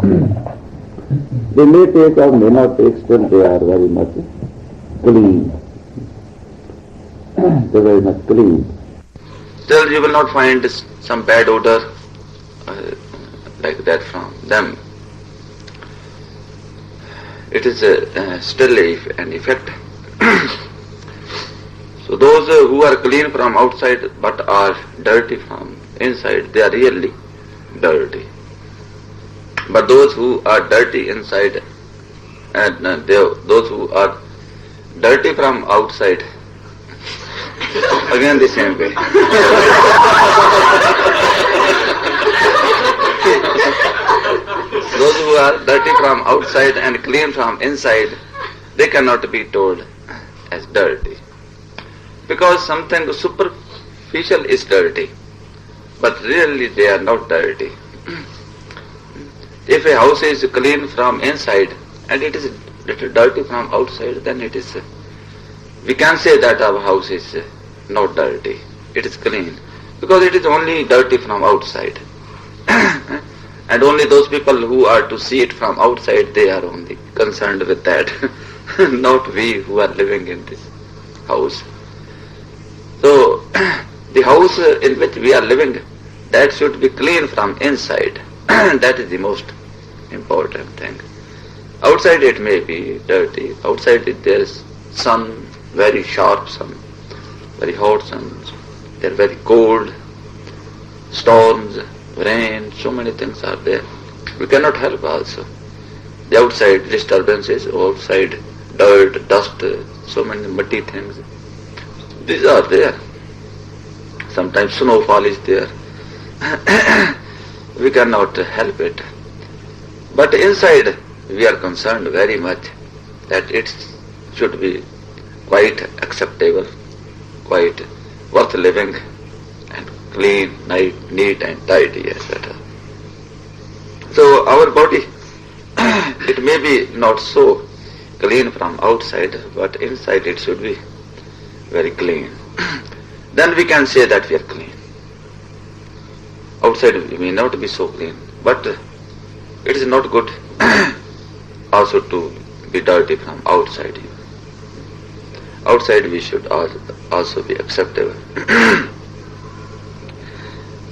They may take or may not take, still they are very much clean. They are very much clean. Still you will not find some bad odor like that from them. It is still an effect. So those who are clean from outside but are dirty from inside, they are really dirty. But those who are dirty inside and those who are dirty from outside, again the same way. Those who are dirty from outside and clean from inside, they cannot be told as dirty. Because something superficial is dirty, but really they are not dirty. If a house is clean from inside and it is little dirty from outside, then it is, we can say that our house is not dirty, it is clean, because it is only dirty from outside. And only those people who are to see it from outside, they are only concerned with that, not we who are living in this house. So, the house in which we are living, that should be clean from inside. That is the most important thing. Outside it may be dirty. Outside there is sun, very sharp sun, very hot sun. They are very cold, storms, rain, so many things are there. We cannot help also. The outside disturbances, outside dirt, dust, so many muddy things. These are there. Sometimes snowfall is there. We cannot help it. But inside we are concerned very much that it should be quite acceptable, quite worth living, and clean, neat and tidy, etc. So our body, it may be not so clean from outside, but inside it should be very clean. Then we can say that we are clean. Outside we may not be so clean, but it is not good also to be dirty from outside. Outside we should also be acceptable.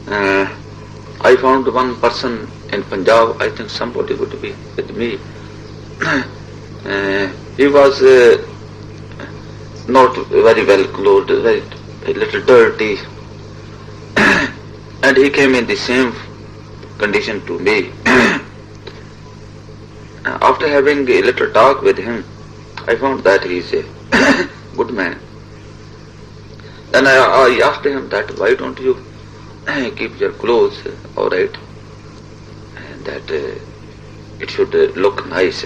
I found one person in Punjab, I think somebody would be with me. He was not very well clothed, a little dirty, and he came in the same condition to me. After having a little talk with him, I found that he is a good man. Then I asked him that why don't you keep your clothes all right, and that it should look nice.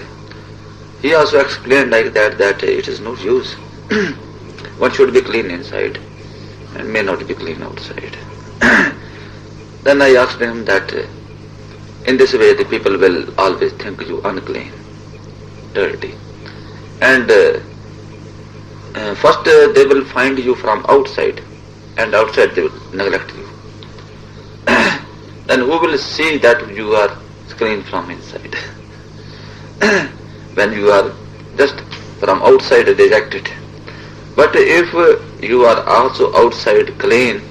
He also explained like that it is no use. One should be clean inside and may not be clean outside. Then I asked him that in this way the people will always think you unclean, dirty. And first they will find you from outside, and outside they will neglect you. Then who will see that you are clean from inside? When you are just from outside rejected. But if you are also outside clean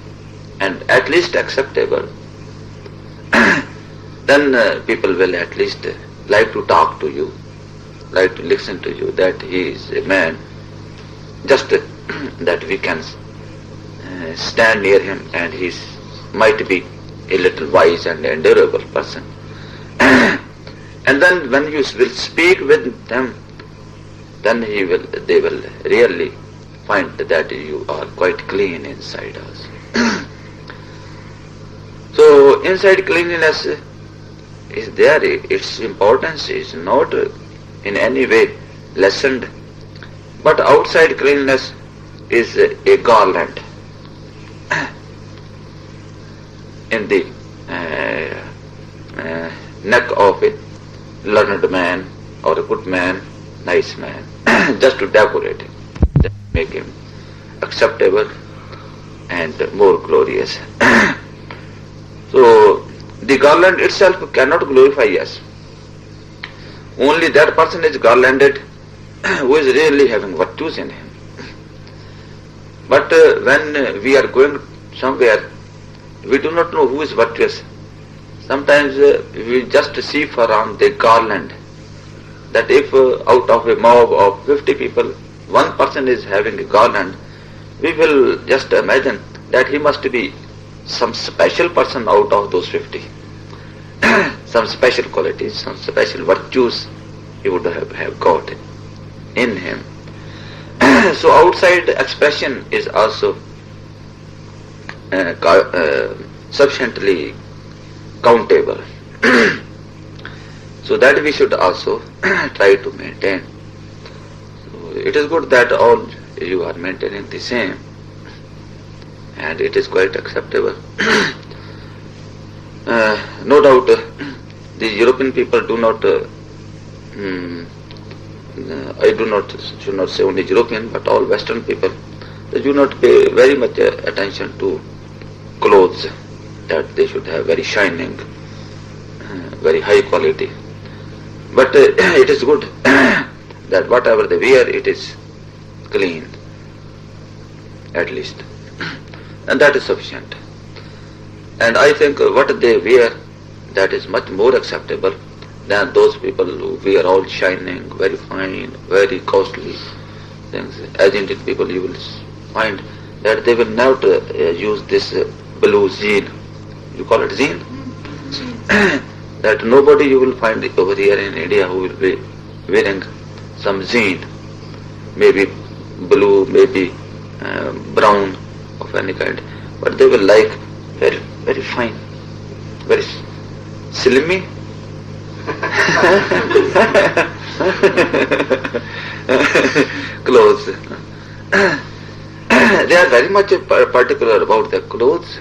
and at least acceptable, then people will at least like to talk to you, like to listen to you, that he is a man, just that we can stand near him and he might be a little wise and endurable person. And then when you will speak with them, then they will really find that you are quite clean inside us. So inside cleanliness is there, its importance is not in any way lessened, but outside cleanliness is a garland in the neck of a learned man or a good man, nice man, just to decorate him, just make him acceptable and more glorious. So the garland itself cannot glorify us. only that person is garlanded who is really having virtues in him. But when we are going somewhere, we do not know who is virtuous. Sometimes we just see around the garland, that if out of a mob of 50 people, one person is having a garland, we will just imagine that he must be some special person out of those 50. Some special qualities, some special virtues he would have got in him. So outside expression is also sufficiently countable. So that we should also try to maintain. So it is good that all you are maintaining the same, and it is quite acceptable. No doubt the European people do not, should not say only European, but all Western people, they do not pay very much attention to clothes, that they should have very shining, very high quality. But it is good that whatever they wear, it is clean, at least. And that is sufficient. And I think what they wear, that is much more acceptable than those people who wear all shining, very fine, very costly things. As Indian people, you will find that they will not use this blue zine. You call it zine? That nobody you will find over here in India who will be wearing some zine, maybe blue, maybe brown of any kind, but they will like very, very fine, very slimy. Clothes. They are very much particular about their clothes.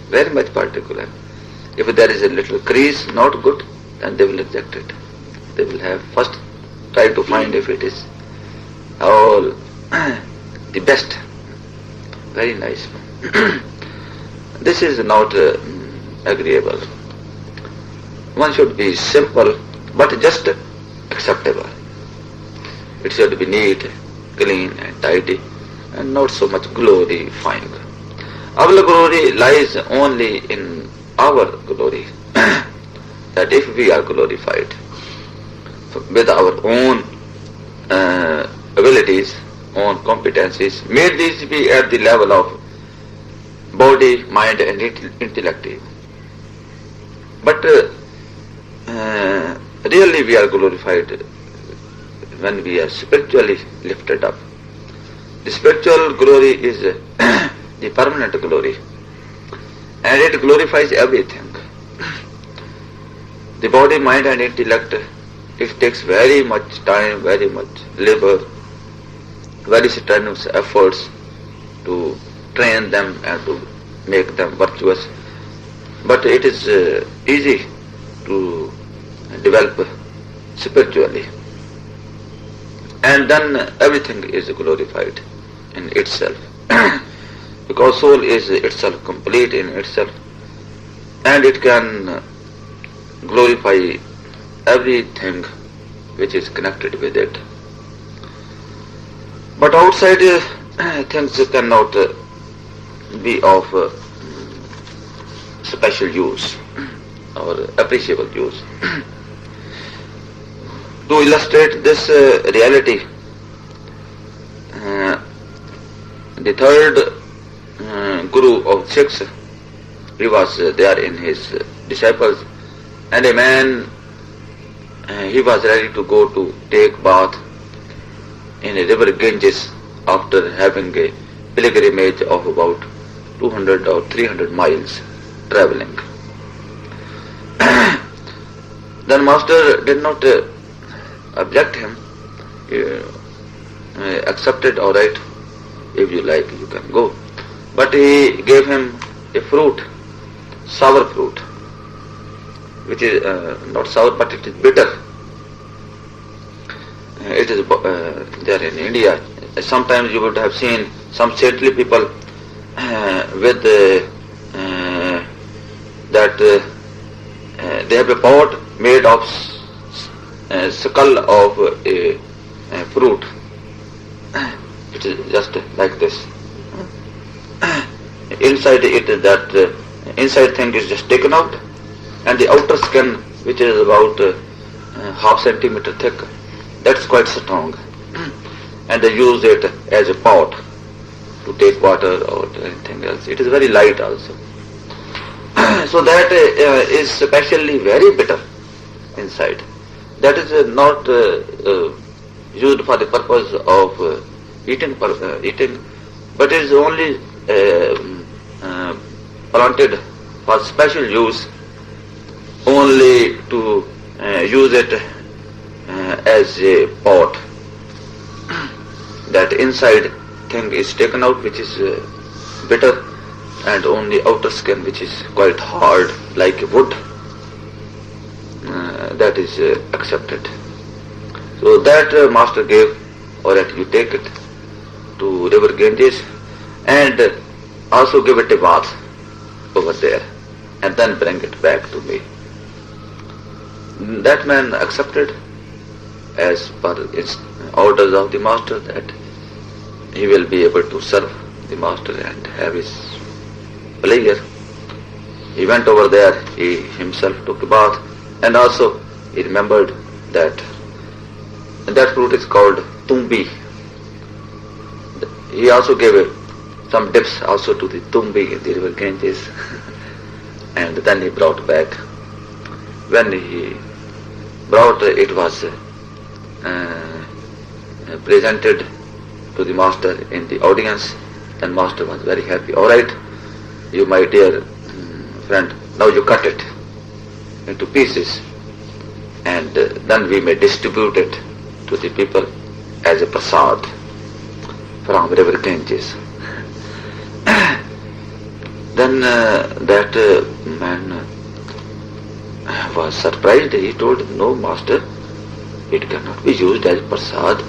Very much particular. If there is a little crease, not good, then they will reject it. They will have first try to find if it is all the best. Very nice. This is not agreeable. One should be simple, but just acceptable. It should be neat, clean and tidy, and not so much glorifying. Our glory lies only in our glory. That if we are glorified with our own abilities, own competencies, may these be at the level of body, mind and intellect. But really we are glorified when we are spiritually lifted up. The spiritual glory is the permanent glory, and it glorifies everything. The body, mind and intellect, it takes very much time, very much labor, very strenuous efforts to train them and to make them virtuous. But it is easy to develop spiritually. And then everything is glorified in itself. Because soul is itself complete in itself, and it can glorify everything which is connected with it. But outside things cannot be of special use or appreciable use. To illustrate this reality, the third Guru of Sikhs, he was there in his disciples, and a man, he was ready to go to take bath in a river Ganges after having a pilgrimage of about 200 or 300 miles traveling. Then master did not object him. He accepted, all right, if you like you can go. But he gave him a fruit, sour fruit, which is not sour but it is bitter. It is there in India. Sometimes you would have seen some saintly people with that they have a pot made of skull of a fruit. It is just like this. Inside it, that inside thing is just taken out, and the outer skin, which is about half centimeter thick, that's quite strong, and they use it as a pot to take water or anything else. It is very light also. So that is specially very bitter inside. That is not used for the purpose of eating, but is only planted for special use, only to use it as a pot. That inside thing is taken out, which is bitter, and only outer skin, which is quite hard like wood, that is accepted. So that master gave, or that you take it to river Ganges and also give it a bath over there and then bring it back to me. That man accepted as per its orders of the master, that he will be able to serve the master and have his pleasure. He went over there, he himself took a bath, and also he remembered that fruit is called tumbi. He also gave some dips also to the tumbi in the river Ganges, and then he brought back. When he brought, it was presented to the master in the audience, and master was very happy. All right, you my dear friend, now you cut it into pieces, and then we may distribute it to the people as a prasad from river Ganges. Then that man was surprised. He told, no master, it cannot be used as prasad,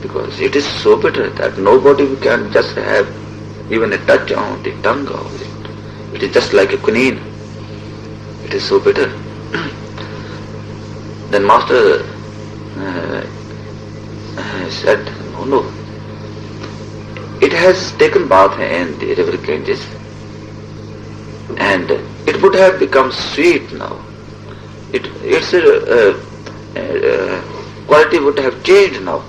because it is so bitter that nobody can just have even a touch on the tongue of it. It is just like a quinine. It is so bitter. Then master said, no, it has taken bath in the river Ganges, and it would have become sweet now. Its quality would have changed now.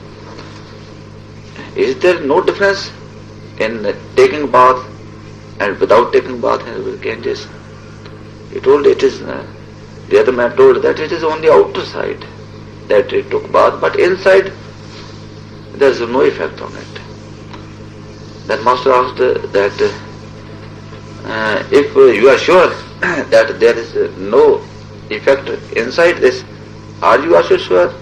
Is there no difference in taking bath and without taking bath in river Ganges? He told it is, the other man told that it is on the outer side that it took bath, but inside there is no effect on it. Then master asked that if you are sure that there is no effect inside this, are you also sure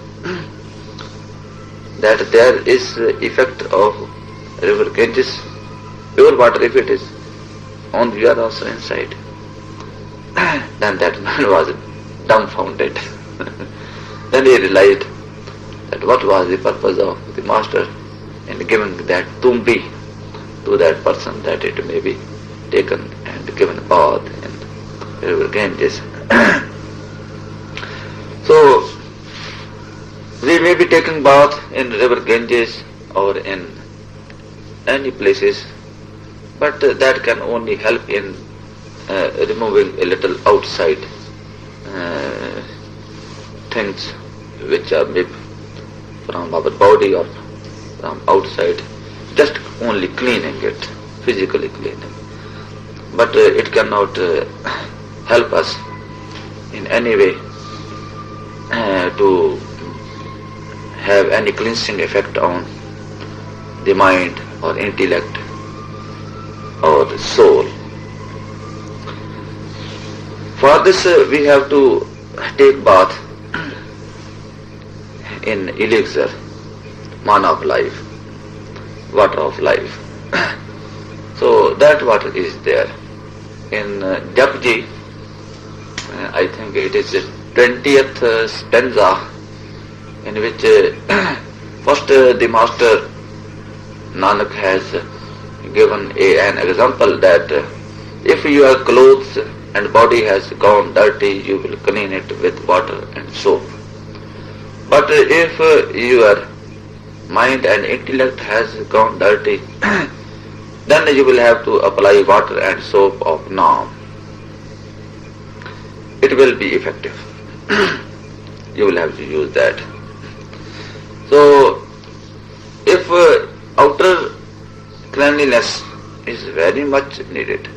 that there is effect of river Ganges, pure water, if it is on you are also inside? Then that man was dumbfounded. Then he realized that what was the purpose of the master in giving that tumbi to that person, that it may be taken and given bath in river Ganges. So we may be taking bath in river Ganges or in any places, but that can only help in removing a little outside things which are maybe from our body or from outside, just only cleaning it, physically cleaning. But it cannot help us in any way to have any cleansing effect on the mind or intellect or the soul. For this we have to take bath in elixir, mana of life, water of life. So that water is there. In Japji, I think it is the 20th stanza, in which first the master Nanak has given an example that if your clothes and body has gone dirty, you will clean it with water and soap. But if your mind and intellect has gone dirty, then you will have to apply water and soap of Naam. It will be effective. You will have to use that. So, if outer cleanliness is very much needed,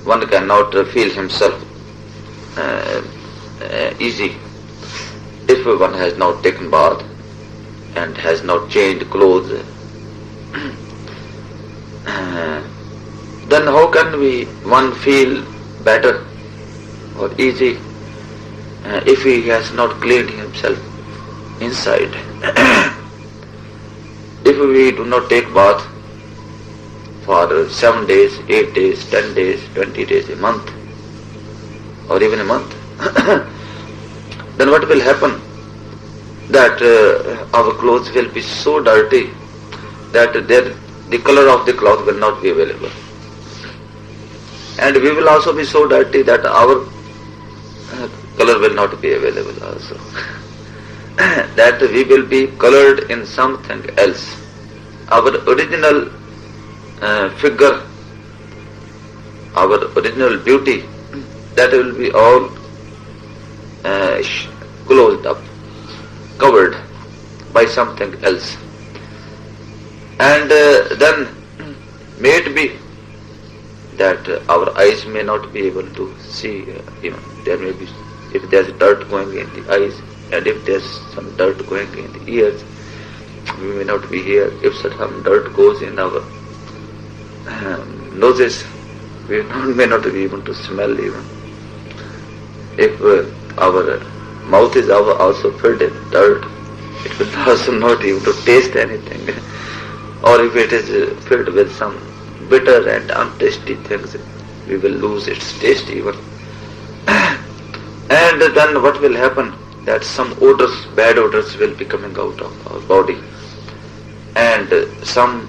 one cannot feel himself easy if one has not taken bath and has not changed clothes. Then how can one feel better or easy if he has not cleaned himself inside? If we do not take bath for 7 days, 8 days, 10 days, 20 days, a month, or even a month, then what will happen? That our clothes will be so dirty that the color of the cloth will not be available. And we will also be so dirty that our color will not be available also. That we will be colored in something else. Our original figure, our original beauty, that will be all closed up, covered by something else. And then may it be that our eyes may not be able to see, there may be, if there's dirt going in the eyes, and if there's some dirt going in the ears, we may not be here. If some dirt goes in our noses, we may not be able to smell even. If our mouth is also filled with dirt, it will also not able to taste anything. Or if it is filled with some bitter and untasty things, we will lose its taste even. And then what will happen? That some odors, bad odors will be coming out of our body. And some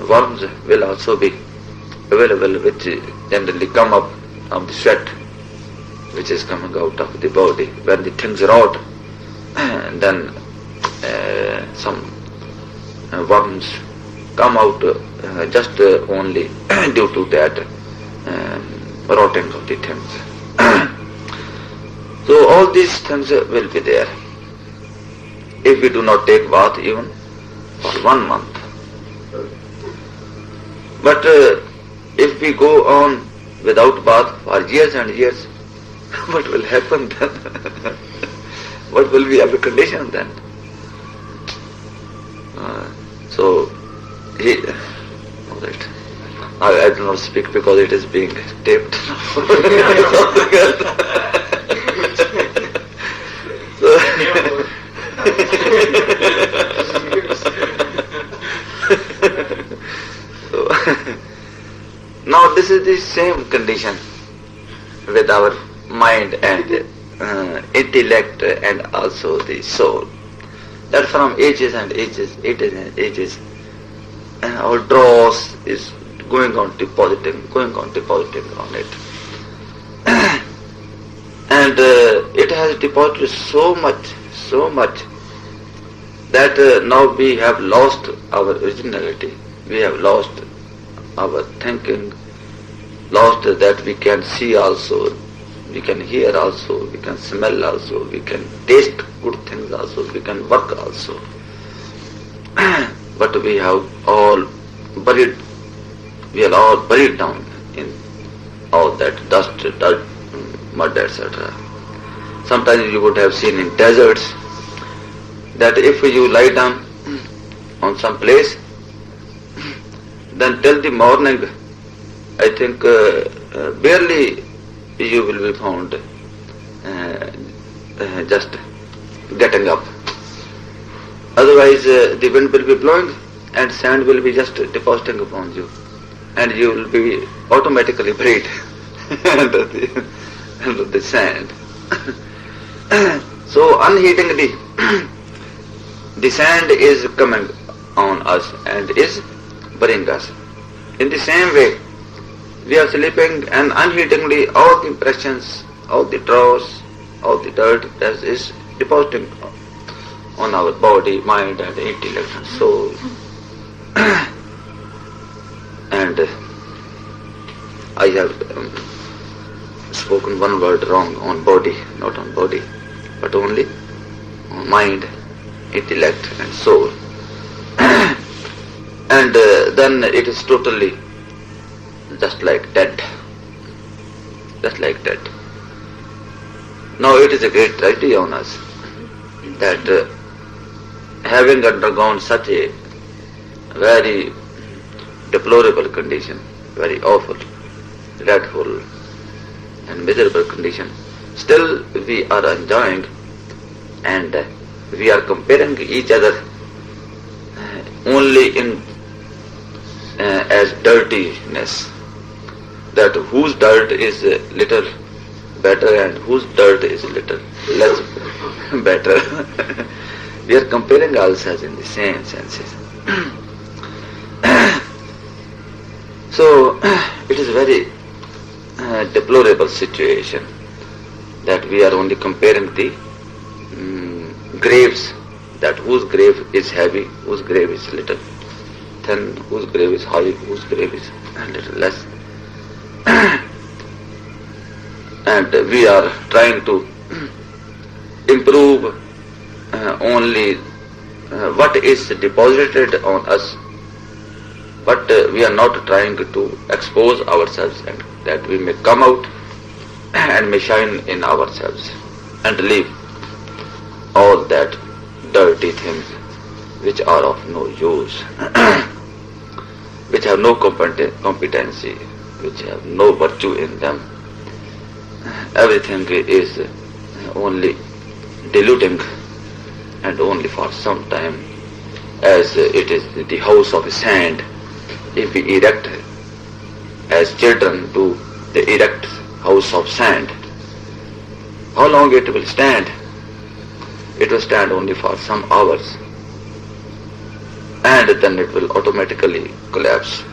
worms will also be available, which generally come up of the sweat which is coming out of the body. When the things rot, then some worms come out just only due to that rotting of the things. So all these things will be there if we do not take bath even for 1 month. But if we go on without bath for years and years, what will happen then? What will be our condition then? All right. I do not speak because it is being taped. Now this is the same condition with our mind and intellect and also the soul. That from ages and ages, our dross is going on depositing on it. And it has deposited so much that now we have lost our originality. We have lost our thinking, lost that we can see also, we can hear also, we can smell also, we can taste good things also, we can work also. But we are all buried down in all that dust, dirt, mud, etc. Sometimes you would have seen in deserts that if you lie down on some place, then till the morning, I think barely you will be found just getting up. Otherwise the wind will be blowing and sand will be just depositing upon you, and you will be automatically buried under the sand. So unheedingly the sand is coming on us and is burying us. In the same way, we are sleeping and unwittingly all the impressions, all the dross, all the dirt that is depositing on our body, mind and intellect and soul. And I have spoken one word wrong on body, not on body, but only on mind, intellect and soul. And then it is totally just like dead. Just like dead. Now it is a great tragedy on us that having undergone such a very deplorable condition, very awful, dreadful and miserable condition, still we are enjoying and we are comparing each other only in as dirtiness, that whose dirt is a little better and whose dirt is a little less better. We are comparing ourselves in the same senses. So it is a very deplorable situation that we are only comparing the graves, that whose grave is heavy, whose grave is little thin, whose grave is high, whose grave is a little less. And we are trying to improve only what is deposited on us, but we are not trying to expose ourselves and that we may come out and may shine in ourselves and leave all that dirty things which are of no use, which have no competency, which have no virtue in them. Everything is only deluding and only for some time, as it is the house of sand. If we erect as children do the erect house of sand, how long it will stand? It will stand only for some hours and then it will automatically collapse.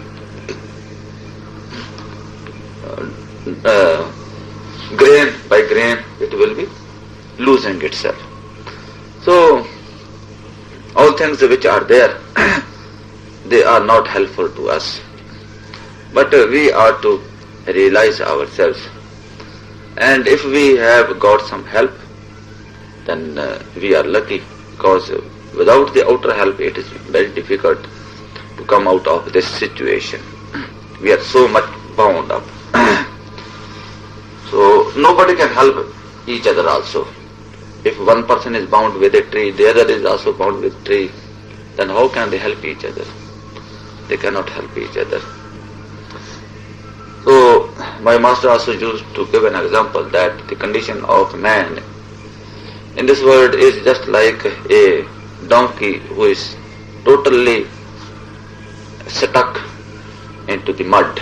Grain by grain it will be losing itself. So all things which are there, they are not helpful to us, but we are to realize ourselves, and if we have got some help, then we are lucky, because without the outer help it is very difficult to come out of this situation. We are so much bound up. So nobody can help each other also. If one person is bound with a tree, the other is also bound with a tree, then how can they help each other? They cannot help each other. So my master also used to give an example that the condition of man in this world is just like a donkey who is totally stuck into the mud,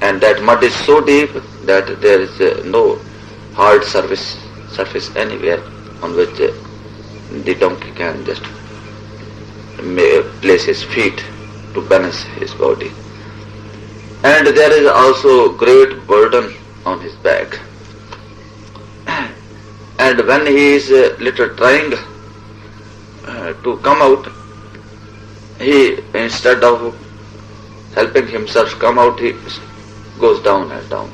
and that mud is so deep that there is no hard surface anywhere on which the donkey can just place his feet to balance his body, and there is also great burden on his back. And when he is little trying to come out, he, instead of helping himself come out, he goes down and down.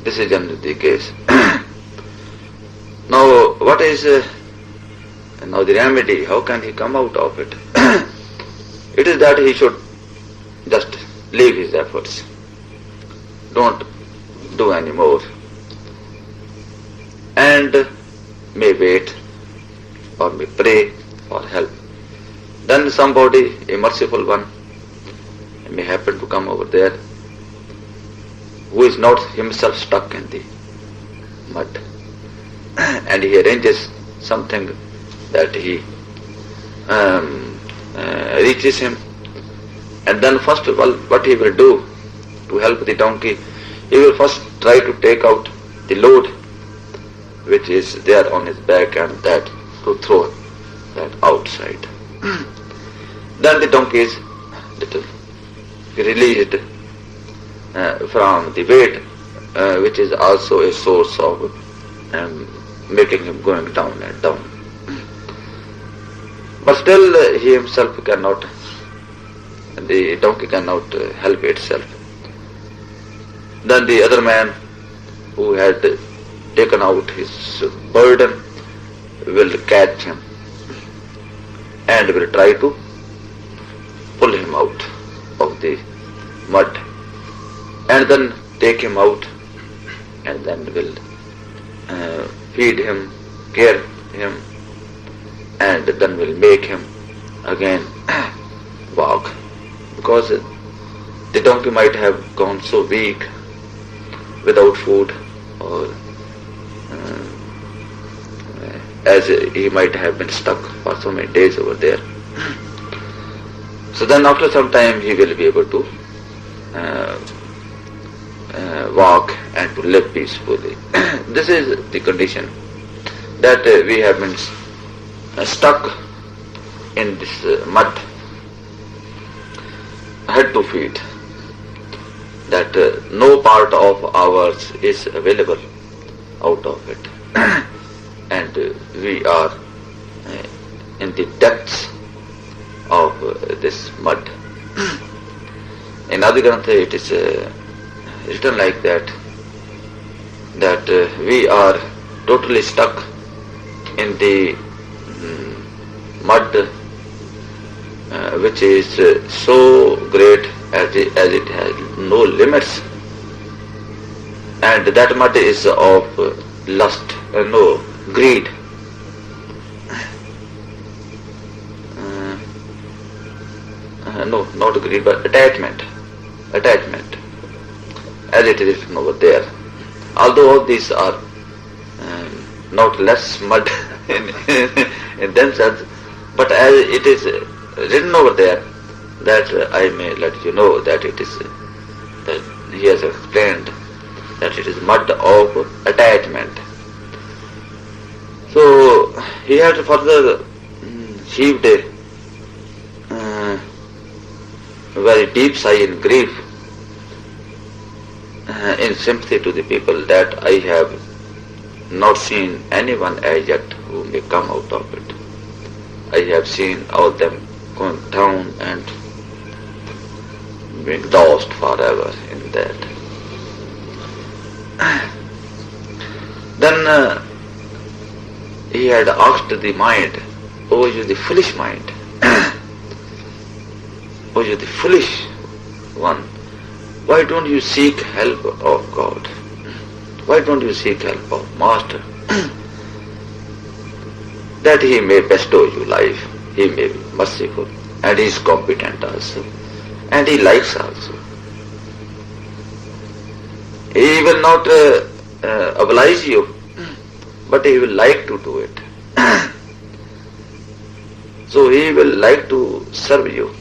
This is generally the case. Now what is now the remedy? How can he come out of it? It is that he should just leave his efforts. Don't do any more. And may wait or may pray for help. Then somebody, a merciful one, may happen to come over there, who is not himself stuck in the mud, and he arranges something that he reaches him, and then first of all what he will do to help the donkey, he will first try to take out the load which is there on his back and that to throw that outside. Then the donkey is little released from the weight, which is also a source of making him going down and down. But still he himself cannot, the donkey cannot help itself. Then the other man who had taken out his burden will catch him and will try to pull him out of the mud, and then take him out, and then will feed him, care him, and then will make him again walk, because the donkey might have gone so weak without food, or as he might have been stuck for so many days over there. So then after some time he will be able to walk and to live peacefully. This is the condition that we have been stuck in this mud, head to feet, that no part of ours is available out of it. And we are in the depths of this mud. In Adi Grantha it is written like that, that we are totally stuck in the mud, which is so great as it has no limits, and that mud is of lust, no, greed. No, not greed, but attachment, as it is written over there. Although all these are not less mud in themselves, but as it is written over there, that I may let you know that it is, that he has explained that it is mud of attachment. So he had further heaved a very deep sigh in grief, in sympathy to the people, that I have not seen anyone as yet who may come out of it. I have seen all them going down and being lost forever in that. Then he had asked the mind, "Oh, you the foolish mind, oh, you the foolish one, why don't you seek help of God? Why don't you seek help of Master? That he may bestow you life, he may be merciful, and he is competent also, and he likes also. He will not oblige you, but he will like to do it. So he will like to serve you.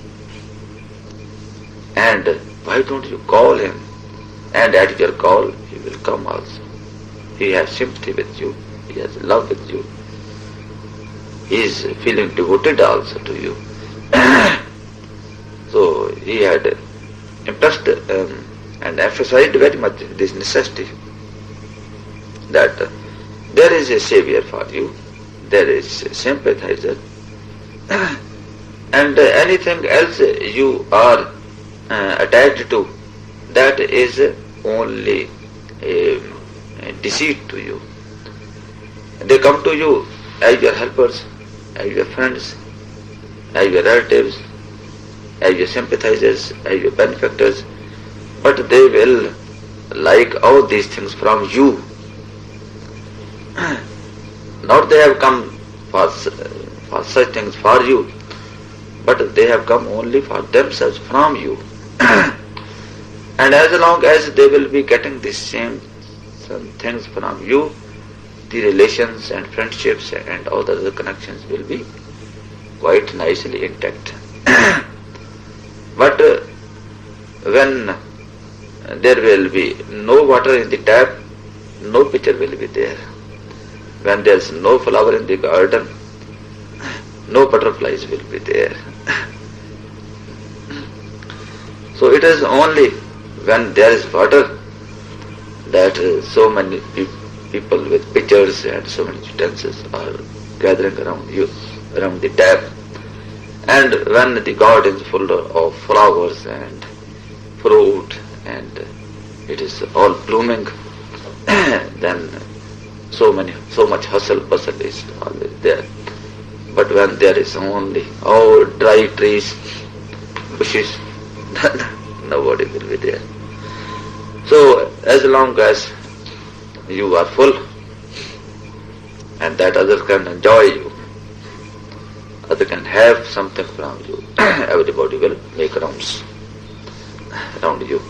And why don't you call him? And at your call, he will come also. He has sympathy with you. He has love with you. He is feeling devoted also to you." So he had impressed and emphasized very much this necessity, that there is a Savior for you, there is a sympathizer, and anything else you are attached to, that is only a deceit to you. They come to you as your helpers, as your friends, as your relatives, as your sympathizers, as your benefactors, but they will like all these things from you. Not they have come for such things for you, but they have come only for themselves from you. And as long as they will be getting the same things from you, the relations and friendships and all the other connections will be quite nicely intact. But when there will be no water in the tap, no pitcher will be there. When there is no flower in the garden, no butterflies will be there. So it is only when there is water that so many people with pitchers and so many utensils are gathering around you, around the tap. And when the garden is full of flowers and fruit and it is all blooming, then so much hustle bustle is always there. But when there is only dry trees, bushes, then nobody will be there. So as long as you are full and that others can enjoy you, others can have something from you, everybody will make rounds around you.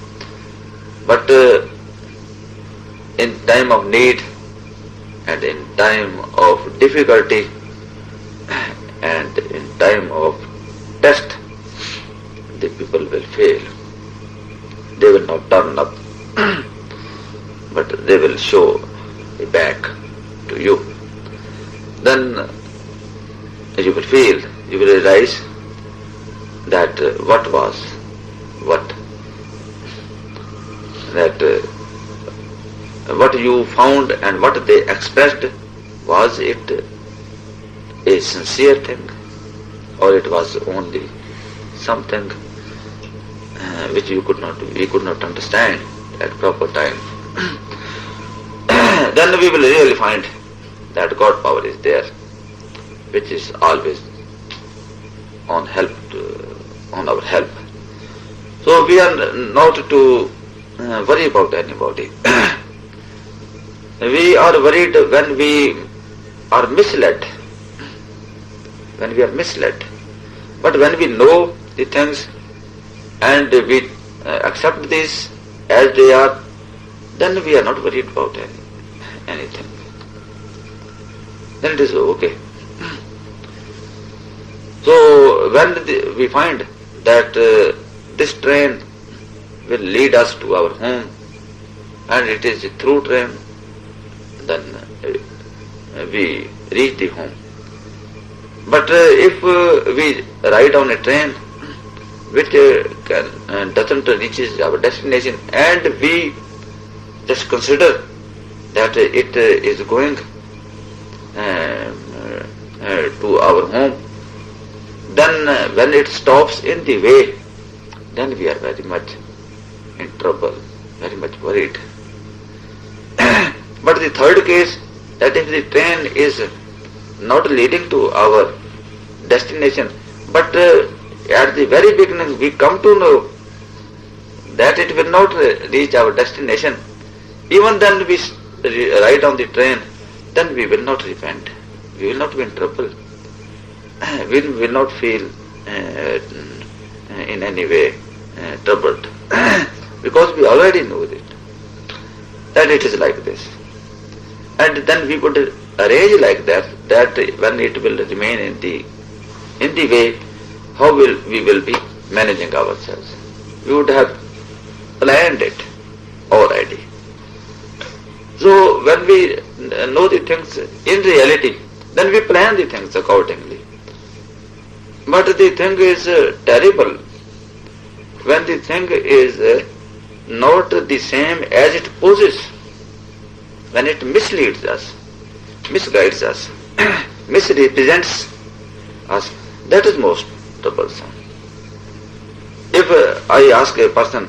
But in time of need and in time of difficulty and in time of test, the people will fail. They will not turn up, but they will show the back to you. Then you will feel, you will realize that what you found and what they expressed, was it a sincere thing, or it was only something which we could not understand at proper time. Then we will really find that God power is there, which is always on our help. So we are not to worry about anybody. We are worried when we are misled. But when we know the things and we accept this as they are, then we are not worried about anything. Then it is okay. So when we find that this train will lead us to our home and it is a through train, then we reach the home. But if we ride on a train which doesn't reach our destination and we just consider that it is going to our home, then when it stops in the way, then we are very much in trouble, very much worried. But the third case, that if the train is not leading to our destination, but at the very beginning we come to know that it will not reach our destination, even then we ride on the train, then we will not repent. We will not be in trouble. We will not feel in any way troubled, because we already know it, that it is like this. And then we would arrange like that when it will remain in the way, how we will be managing ourselves. We would have planned it already. So when we know the things in reality, then we plan the things accordingly. But the thing is terrible when the thing is not the same as it poses, when it misleads us, misguides us, misrepresents us. That is most troublesome. If I ask a person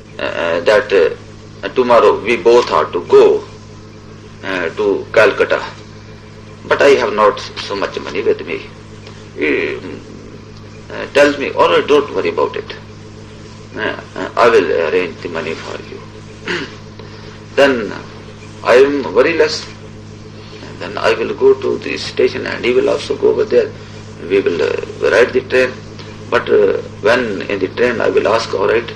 that tomorrow we both are to go to Calcutta, but I have not so much money with me, he tells me, all right, don't worry about it, I will arrange the money for you. Then I am worryless. Then I will go to the station and he will also go over there. We will ride the train. But when in the train I will ask, all right,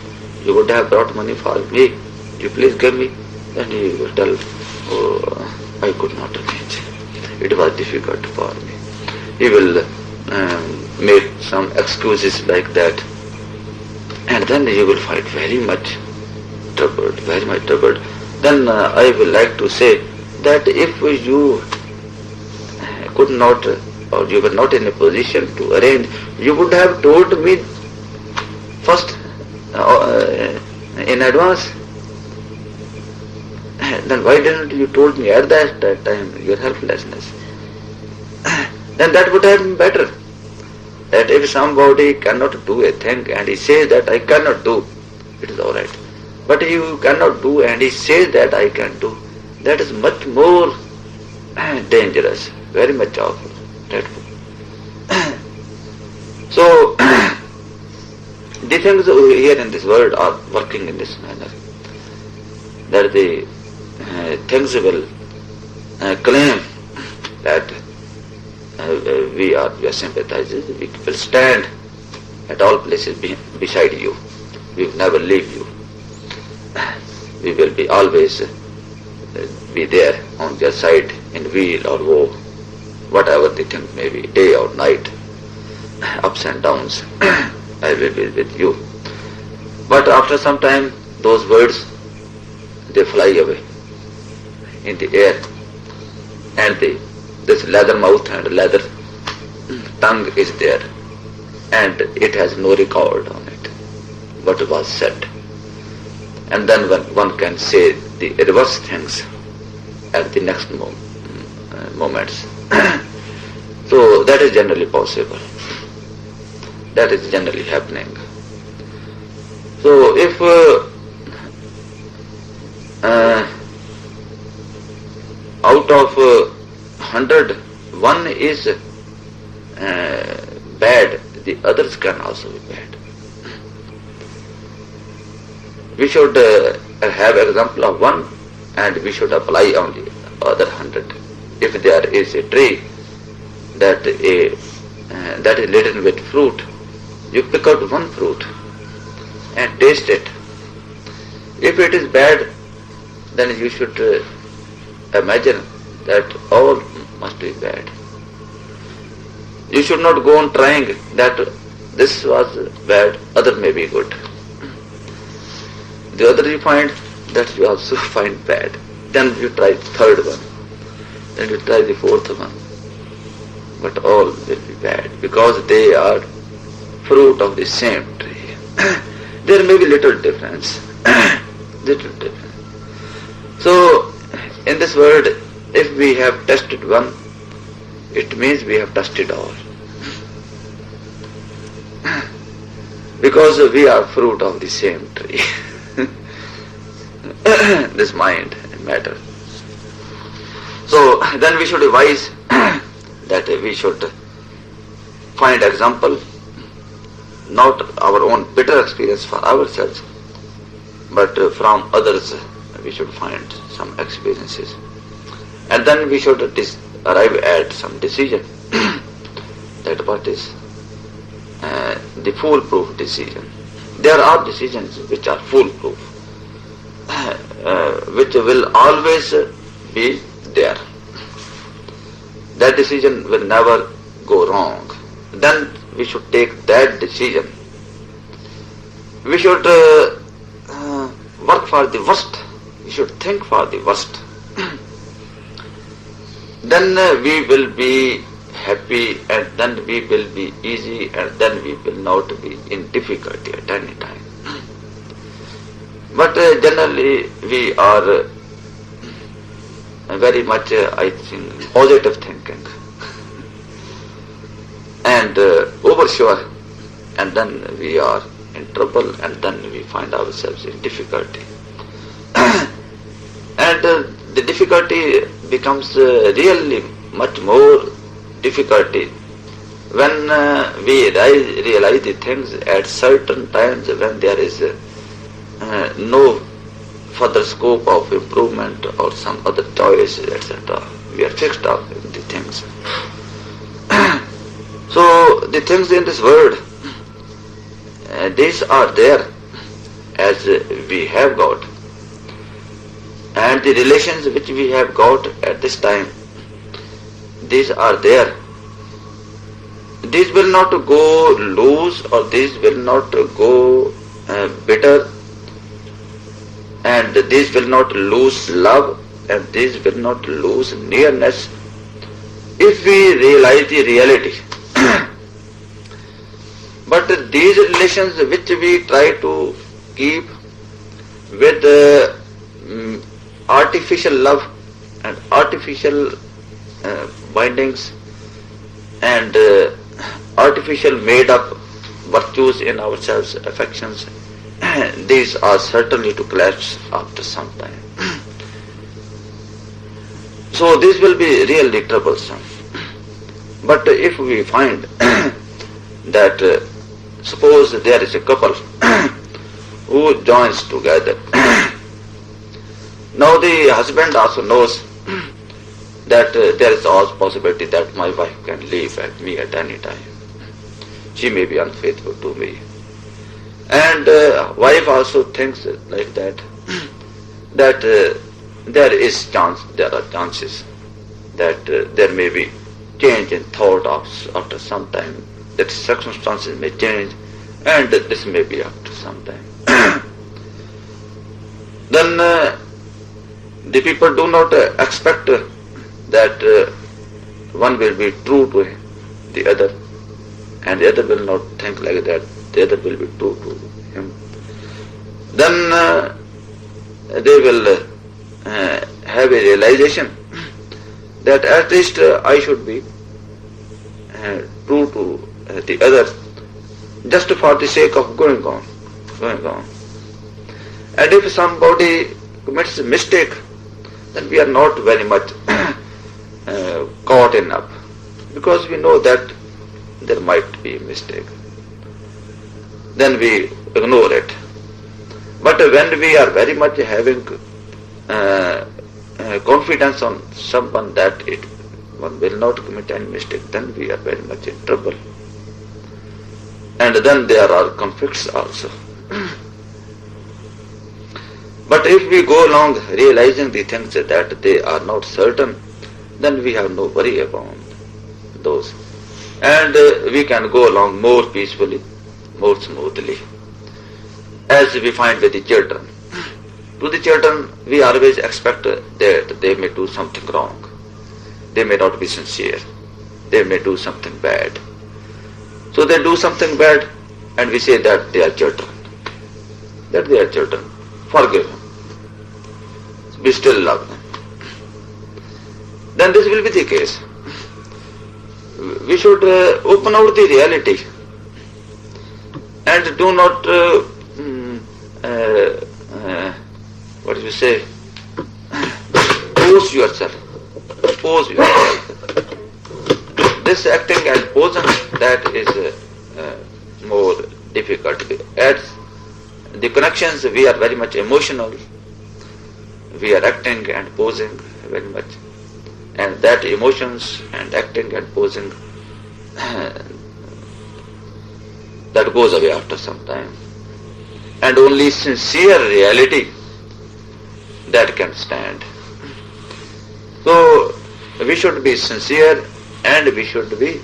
you would have brought money for me, you please give me. Then he will tell, oh, I could not arrange. It was difficult for me. He will make some excuses like that. And then you will find very much troubled, very much troubled. Then I would like to say that if you could not, or you were not in a position to arrange, you would have told me first in advance, then why didn't you told me at that time your helplessness? Then that would have been better. That if somebody cannot do a thing and he says that I cannot do, it is all right. But you cannot do and he says that I can do, that is much more dangerous, very much awful, dreadful. So, the things here in this world are working in this manner, that the things will claim that we are sympathizers, we will stand at all places beside you, we will never leave you, we will be always be there on your side in weal or woe, whatever the thing may be, day or night, ups and downs, I will be with you. But after some time, those words, they fly away in the air, and this leather mouth and leather tongue is there, and it has no record on it what was said. And then one can say the reverse things at the next moments. So that is generally possible. That is generally happening. So if out of 100, one is bad, the others can also be bad. We should have example of one, and we should apply on the other 100. If there is a tree that is laden with fruit, you pick out one fruit and taste it. If it is bad, then you should imagine that all must be bad. You should not go on trying that this was bad, other may be good. The other you find that you also find bad. Then you try the third one. Then you try the fourth one. But all will be bad because they are fruit of the same tree. There may be little difference. Little difference. So, in this world, if we have tested one, it means we have tested all. Because we are fruit of the same tree. This mind and matter. So then we should advise that we should find example, not our own bitter experience for ourselves, but from others we should find some experiences. And then we should arrive at some decision that what is the foolproof decision. There are decisions which are foolproof, which will always be there. That decision will never go wrong. Then we should take that decision. We should work for the worst. We should think for the worst. Then we will be happy, and then we will be easy, and then we will not be in difficulty at any time. But generally we are very much, I think, positive thinking and oversure, and then we are in trouble, and then we find ourselves in difficulty. And the difficulty becomes really much more difficulty when we realize the things at certain times when there is no further scope of improvement or some other choice, etc. We are fixed up in the things. So the things in this world, these are there as we have got, and the relations which we have got at this time, these are there. These will not go loose, or these will not go bitter, and these will not lose love, and these will not lose nearness if we realize the reality. But But these relations which we try to keep with artificial love and artificial bindings and artificial made up virtues in ourselves, affections, these are certainly to collapse after some time. So this will be really troublesome. But if we find that suppose there is a couple who joins together, now the husband also knows that there is always possibility that my wife can leave at me at any time. She may be unfaithful to me. And wife also thinks like that, that there are chances that there may be change in thought after some time, that circumstances may change, and this may be after some time. Then the people do not expect that one will be true to the other, and the other will not think like that, the other will be true to him. Then they will have a realization that at least I should be true to the other, just for the sake of going on. And if somebody commits a mistake, then we are not very much caught enough, because we know that there might be a mistake. Then we ignore it. But when we are very much having confidence on someone that one will not commit any mistake, then we are very much in trouble. And then there are conflicts also. But if we go along realizing the things that they are not certain, then we have no worry about those. And we can go along more peacefully, more smoothly. As we find with the children. To the children, we always expect that they may do something wrong. They may not be sincere. They may do something bad. So they do something bad, and we say that they are children. That they are children. Forgive them. We still love them. Then this will be the case. We should open out the reality and do not what do you say, pose yourself. This acting and posing, that is more difficult. At the connections, we are very much emotional. We are acting and posing very much. And that emotions and acting and posing, that goes away after some time. And only sincere reality that can stand. So we should be sincere, and we should be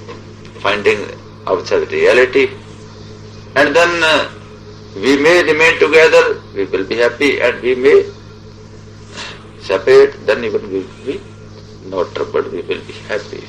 finding outside reality, and then we may remain together, we will be happy, and we may separate, then even we will be not troubled, we will be happy.